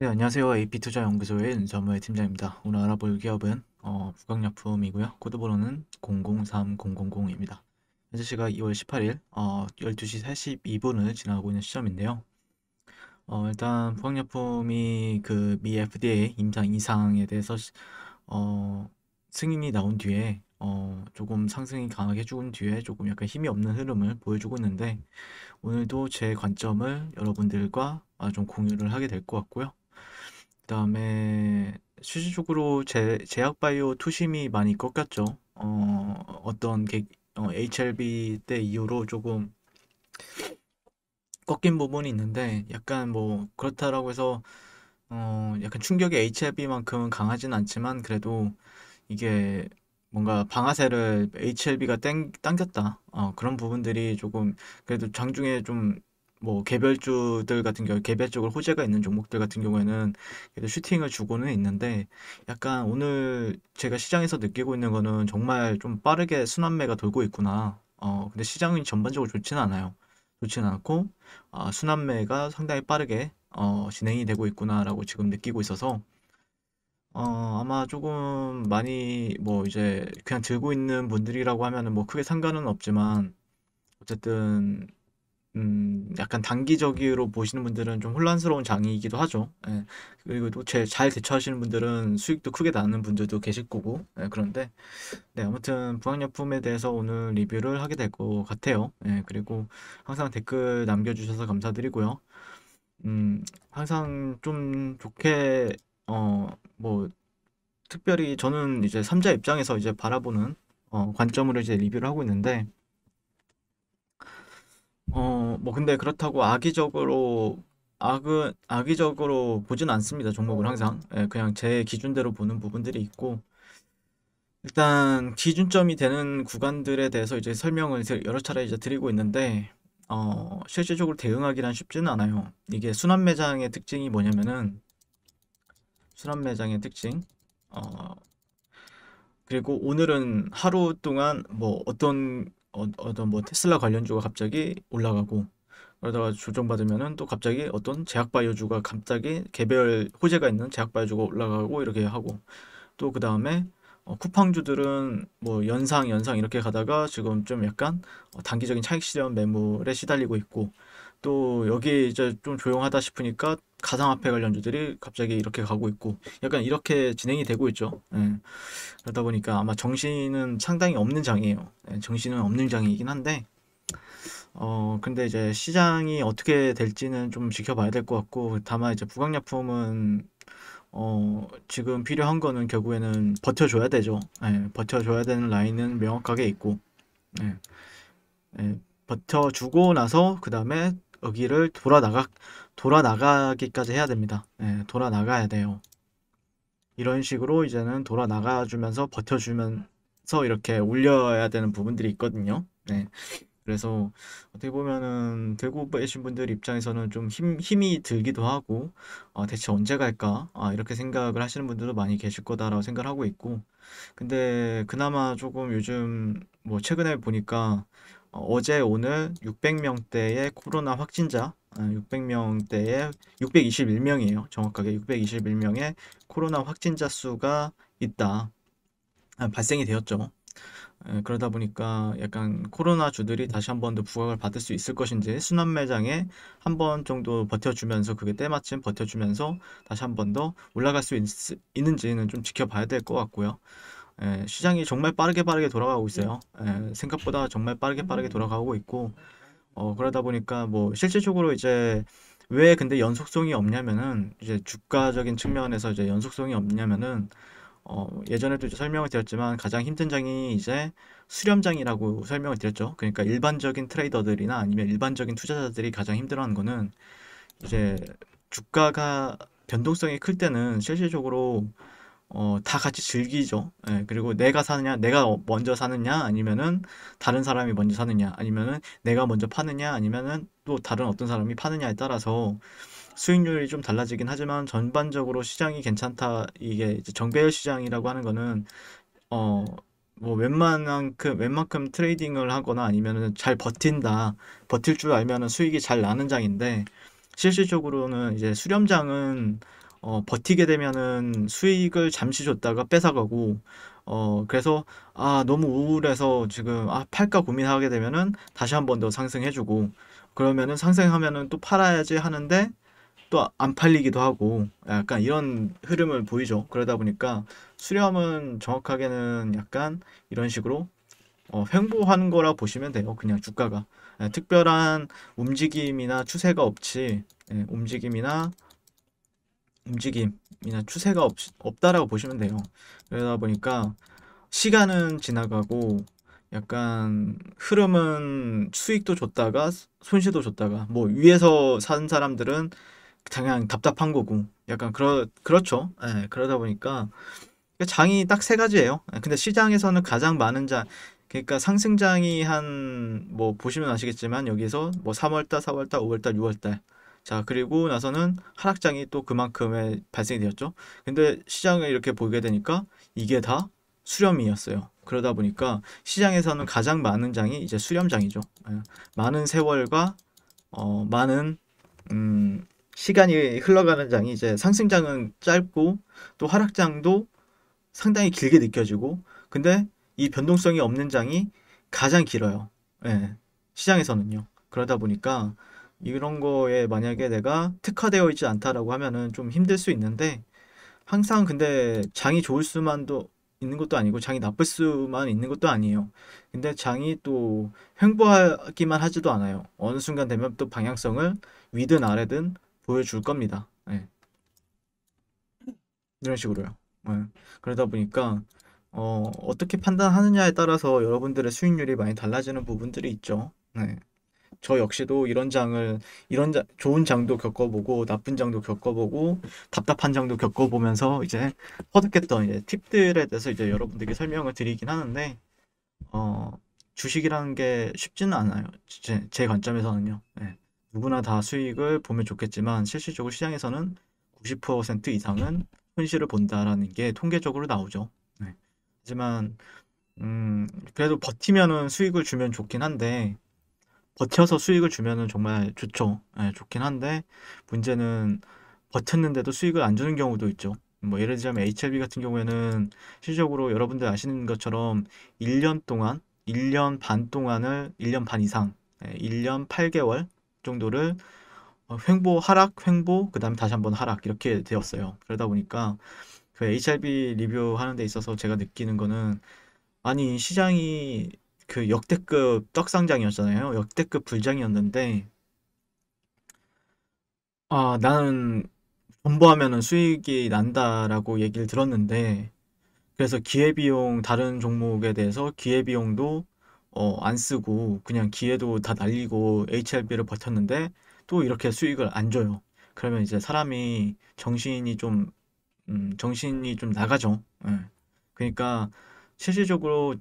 네, 안녕하세요. AP투자연구소의 윤사무의 팀장입니다. 오늘 알아볼 기업은 부각약품이고요. 코드번호는 003000입니다. 현재 시각 2월 18일 12시 42분을 지나고 있는 시점인데요. 일단 부각약품이 그 미 FDA 임상 이상에 대해서 어, 승인이 나온 뒤에 조금 상승이 강하게 해준 뒤에 조금 약간 힘이 없는 흐름을 보여주고 있는데, 오늘도 제 관점을 여러분들과 좀 공유를 하게 될 것 같고요. 그다음에 실질적으로 제약바이오 투심이 많이 꺾였죠. 어떤 HLB 때 이후로 조금 꺾인 부분이 있는데, 약간 뭐 그렇다라고 해서 약간 충격이 HLB만큼은 강하진 않지만, 그래도 이게 뭔가 방아쇠를 HLB가 당겼다. 그런 부분들이 조금 그래도 장중에 좀 뭐 개별주들 같은 경우 개별적으로 호재가 있는 종목들 같은 경우에는 그래도 슈팅을 주고는 있는데, 약간 오늘 제가 시장에서 느끼고 있는 거는 정말 좀 빠르게 순환매가 돌고 있구나. 근데 시장은 전반적으로 좋지는 않아요. 좋지는 않고 순환매가 상당히 빠르게 진행이 되고 있구나라고 지금 느끼고 있어서, 아마 조금 많이 뭐 이제 그냥 들고 있는 분들이라고 하면은 뭐 크게 상관은 없지만, 어쨌든 약간 단기적으로 보시는 분들은 좀 혼란스러운 장이기도 하죠. 예. 그리고 또 잘 대처하시는 분들은 수익도 크게 나는 분들도 계실 거고. 예, 그런데 네, 아무튼 부학약품에 대해서 오늘 리뷰를 하게 될 것 같아요. 예, 그리고 항상 댓글 남겨주셔서 감사드리고요. 항상 좀 좋게 뭐 특별히 저는 이제 삼자 입장에서 이제 바라보는 관점으로 이제 리뷰를 하고 있는데, 뭐 근데 그렇다고 악의적으로 보진 않습니다. 종목을 항상. 예, 그냥 제 기준대로 보는 부분들이 있고, 일단 기준점이 되는 구간들에 대해서 이제 설명을 여러 차례 이제 드리고 있는데, 실질적으로 대응하기란 쉽지는 않아요. 이게 순환 매장의 특징이 뭐냐면은, 순환 매장의 특징, 어, 그리고 오늘은 하루 동안 뭐 어떤 뭐 테슬라 관련주가 갑자기 올라가고, 그러다가 조정받으면은 또 갑자기 어떤 제약바이오주가 갑자기 개별 호재가 있는 제약바이오주가 올라가고 이렇게 하고, 또 그 다음에 쿠팡주들은 뭐 연상 이렇게 가다가 지금 좀 약간 단기적인 차익 실현 매물에 시달리고 있고, 또 여기 이제 좀 조용하다 싶으니까 가상화폐 관련주들이 갑자기 이렇게 가고 있고, 약간 이렇게 진행이 되고 있죠. 예. 그러다 보니까 아마 정신은 상당히 없는 장이에요. 예, 정신은 없는 장이긴 한데, 근데 이제 시장이 어떻게 될지는 좀 지켜봐야 될 것 같고, 다만 이제 부강약품은 지금 필요한 거는 결국에는 버텨줘야 되죠. 예, 버텨줘야 되는 라인은 명확하게 있고, 예, 예, 버텨주고 나서 그 다음에 여기를 돌아나가기까지 해야 됩니다. 예, 돌아나가야 돼요. 이런 식으로 이제는 돌아나가주면서 버텨주면서 이렇게 올려야 되는 부분들이 있거든요. 네. 그래서 어떻게 보면은 들고 계신 분들 입장에서는 좀 힘이 들기도 하고, 대체 언제 갈까? 이렇게 생각을 하시는 분들도 많이 계실 거다라고 생각을 하고 있고, 근데 그나마 조금 요즘 뭐 최근에 보니까 제 오늘 600명대의 코로나 확진자, 600명대의 621명이에요. 정확하게 621명의 코로나 확진자 수가 있다. 발생이 되었죠. 그러다 보니까 약간 코로나 주들이 다시 한 번 더 부각을 받을 수 있을 것인지, 순환 매장에 한 번 정도 버텨주면서 그게 때마침 버텨주면서 다시 한 번 더 올라갈 수 있는지는 좀 지켜봐야 될 것 같고요. 시장이 정말 빠르게 돌아가고 있어요. 생각보다 정말 빠르게 돌아가고 있고, 그러다 보니까 뭐 실질적으로 이제 왜 근데 연속성이 없냐면은, 이제 주가적인 측면에서 이제 연속성이 없냐면은, 예전에도 이제 설명을 드렸지만 가장 힘든 장이 이제 수렴장이라고 설명을 드렸죠. 그러니까 일반적인 트레이더들이나 아니면 일반적인 투자자들이 가장 힘들어하는 거는, 이제 주가가 변동성이 클 때는 실질적으로 다 같이 즐기죠. 예, 그리고 내가 먼저 사느냐, 아니면은 다른 사람이 먼저 사느냐, 아니면은 내가 먼저 파느냐, 아니면은 또 다른 어떤 사람이 파느냐에 따라서 수익률이 좀 달라지긴 하지만, 전반적으로 시장이 괜찮다. 이게 이제 정배열 시장이라고 하는 거는 어, 뭐 웬만큼 트레이딩을 하거나 아니면은 잘 버틸 줄 알면은 수익이 잘 나는 장인데, 실질적으로는 이제 수렴장은 버티게 되면은 수익을 잠시 줬다가 뺏어가고, 그래서, 너무 우울해서 지금, 팔까 고민하게 되면은 다시 한 번 더 상승해주고, 그러면은 상승하면은 또 팔아야지 하는데, 또 안 팔리기도 하고, 약간 이런 흐름을 보이죠. 그러다 보니까 수렴은 정확하게는 약간 이런 식으로 횡보하는 거라 보시면 돼요. 그냥 주가가. 특별한 움직임이나 추세가 없이, 움직임이나 추세가 없다라고 보시면 돼요. 그러다 보니까 시간은 지나가고 약간 흐름은 수익도 줬다가 손실도 줬다가 뭐 위에서 산 사람들은 그냥 답답한 거고 약간 그렇죠. 그러다 보니까 장이 딱 세 가지예요. 근데 시장에서는 가장 많은 장, 그러니까 상승장이 한, 뭐, 보시면 아시겠지만, 여기서 뭐 3월달, 4월달, 5월달, 6월달. 자, 그리고 나서는 하락장이 또 그만큼의 발생이 되었죠. 근데 시장을 이렇게 보게 되니까 이게 다 수렴이었어요. 그러다 보니까 시장에서는 가장 많은 장이 이제 수렴장이죠. 많은 세월과, 많은, 시간이 흘러가는 장이 이제 상승장은 짧고 또 하락장도 상당히 길게 느껴지고 근데 이 변동성이 없는 장이 가장 길어요. 예, 시장에서는요. 그러다 보니까 이런 거에 만약에 내가 특화되어 있지 않다라고 하면은 좀 힘들 수 있는데 항상 근데 장이 좋을 수만도 있는 것도 아니고 장이 나쁠 수만 있는 것도 아니에요. 근데 장이 또 횡보하기만 하지도 않아요. 어느 순간 되면 또 방향성을 위든 아래든 보여줄 겁니다. 예, 이런 식으로요. 예. 그러다 보니까 어떻게 판단하느냐에 따라서 여러분들의 수익률이 많이 달라지는 부분들이 있죠. 네. 저 역시도 좋은 장도 겪어보고, 나쁜 장도 겪어보고, 답답한 장도 겪어보면서 이제 터득했던 이제 팁들에 대해서 이제 여러분들께 설명을 드리긴 하는데, 어, 주식이라는 게 쉽지는 않아요. 제 관점에서는요. 네. 누구나 다 수익을 보면 좋겠지만, 실질적으로 시장에서는 90% 이상은 손실을 본다라는 게 통계적으로 나오죠. 네. 하지만 그래도 버티면은 수익을 주면 좋긴 한데, 버텨서 수익을 주면은 정말 좋죠. 예, 좋긴 한데, 문제는 버텼는데도 수익을 안 주는 경우도 있죠. 뭐, 예를 들자면 HLB 같은 경우에는 실질적으로 여러분들 아시는 것처럼 1년 동안, 1년 반 동안을, 1년 반 이상, 1년 8개월 정도를 하락, 횡보, 그 다음에 다시 한번 하락, 이렇게 되었어요. 그러다 보니까 그 HRB 리뷰하는 데 있어서 제가 느끼는 거는 아니, 시장이 그 역대급 떡상장이었잖아요. 역대급 불장이었는데, 나는 존버하면은 수익이 난다라고 얘기를 들었는데, 그래서 기회비용, 다른 종목에 대해서 기회비용도 안 쓰고, 그냥 기회도 다 날리고 HLB를 버텼는데, 또 이렇게 수익을 안 줘요. 그러면 이제 사람이 정신이 좀 나가죠. 예. 그러니까 실질적으로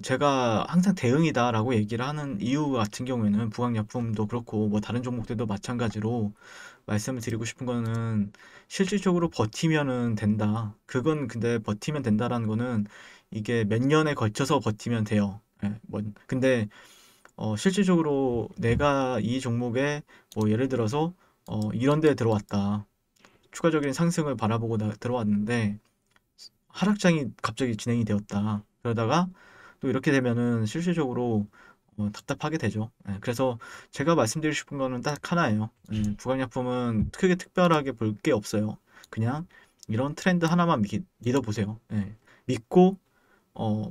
제가 항상 대응이다라고 얘기를 하는 이유 같은 경우에는 부강약품도 그렇고 뭐 다른 종목들도 마찬가지로 말씀을 드리고 싶은 거는 실질적으로 버티면은 된다. 그건 근데 버티면 된다라는 거는 이게 몇 년에 걸쳐서 버티면 돼요. 예, 근데 실질적으로 내가 이 종목에 뭐 예를 들어서 이런 데 들어왔다. 추가적인 상승을 바라보고 들어왔는데 하락장이 갑자기 진행이 되었다. 그러다가 또 이렇게 되면은 실질적으로 답답하게 되죠. 그래서 제가 말씀드리고 싶은 거는 딱 하나예요. 부강약품은 크게 특별하게 볼 게 없어요. 그냥 이런 트렌드 하나만 믿어보세요. 믿고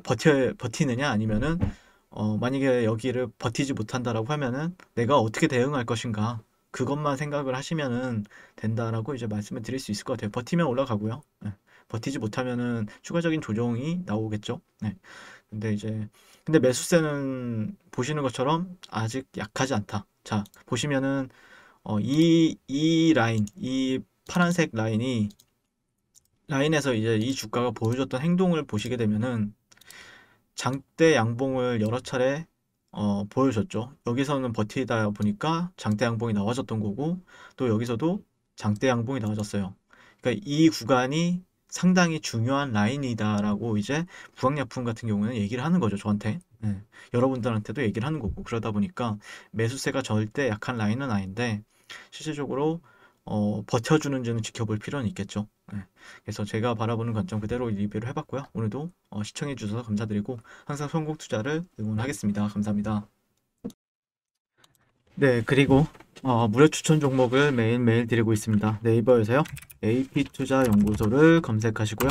버티느냐 아니면은 만약에 여기를 버티지 못한다라고 하면은 내가 어떻게 대응할 것인가 그것만 생각을 하시면은 된다라고 이제 말씀을 드릴 수 있을 것 같아요. 버티면 올라가고요. 버티지 못하면은 추가적인 조정이 나오겠죠. 네. 근데 이제 근데 매수세는 보시는 것처럼 아직 약하지 않다. 자, 보시면은 이 라인, 이 파란색 라인에서 이제 이 주가가 보여줬던 행동을 보시게 되면은 장대 양봉을 여러 차례 보여줬죠. 여기서는 버티다 보니까 장대 양봉이 나와줬던 거고 또 여기서도 장대 양봉이 나와줬어요. 그러니까 이 구간이 상당히 중요한 라인이다라고 이제 부강약품 같은 경우는 얘기를 하는 거죠, 저한테. 여러분들한테도 얘기를 하는 거고 그러다 보니까 매수세가 절대 약한 라인은 아닌데 실질적으로 버텨주는지는 지켜볼 필요는 있겠죠. 네. 그래서 제가 바라보는 관점 그대로 리뷰를 해봤고요. 오늘도 시청해주셔서 감사드리고 항상 성공 투자를 응원하겠습니다. 감사합니다. 네, 그리고 무료 추천 종목을 매일매일 드리고 있습니다. 네이버에서요. AP투자연구소를 검색하시고요.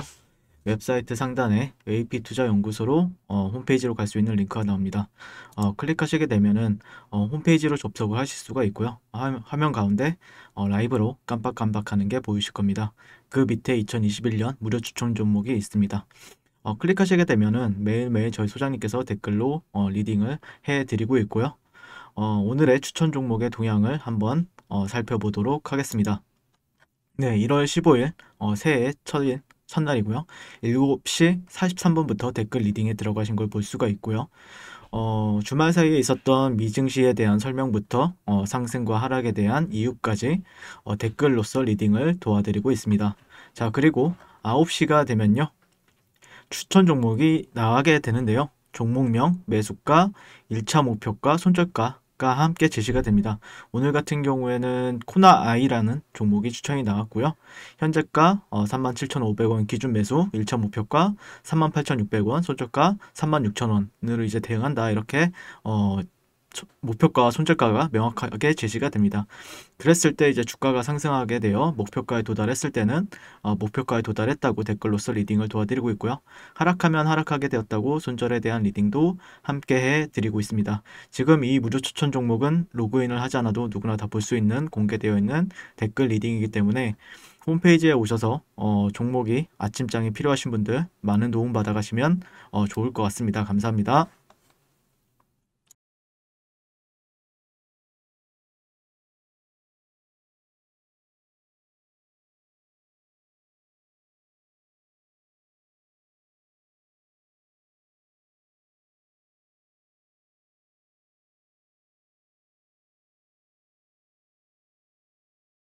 웹사이트 상단에 AP투자연구소로 홈페이지로 갈 수 있는 링크가 나옵니다. 클릭하시게 되면은 홈페이지로 접속을 하실 수가 있고요. 화면 가운데 라이브로 깜빡깜빡하는 게 보이실 겁니다. 그 밑에 2021년 무료 추천 종목이 있습니다. 클릭하시게 되면은 매일매일 저희 소장님께서 댓글로 리딩을 해드리고 있고요. 오늘의 추천 종목의 동향을 한번 살펴보도록 하겠습니다. 네, 1월 15일 새해 첫일 첫날이고요. 7시 43분부터 댓글 리딩에 들어가신 걸 볼 수가 있고요. 주말 사이에 있었던 미증시에 대한 설명부터 상승과 하락에 대한 이유까지 댓글로서 리딩을 도와드리고 있습니다. 자, 그리고 9시가 되면요. 추천 종목이 나가게 되는데요. 종목명, 매수가, 1차 목표가, 손절가가 함께 제시가 됩니다. 오늘 같은 경우에는 코나아이라는 종목이 추천이 나왔고요. 현재가 37,500원 기준 매수, 1차 목표가 38,600원, 손절가 36,000원으로 이제 대응한다. 이렇게 목표가와 손절가가 명확하게 제시가 됩니다. 그랬을 때 이제 주가가 상승하게 되어 목표가에 도달했을 때는 목표가에 도달했다고 댓글로서 리딩을 도와드리고 있고요. 하락하면 하락하게 되었다고 손절에 대한 리딩도 함께 해드리고 있습니다. 지금 이 무료 추천 종목은 로그인을 하지 않아도 누구나 다 볼 수 있는 공개되어 있는 댓글 리딩이기 때문에 홈페이지에 오셔서 종목이 아침장이 필요하신 분들 많은 도움 받아가시면 좋을 것 같습니다. 감사합니다.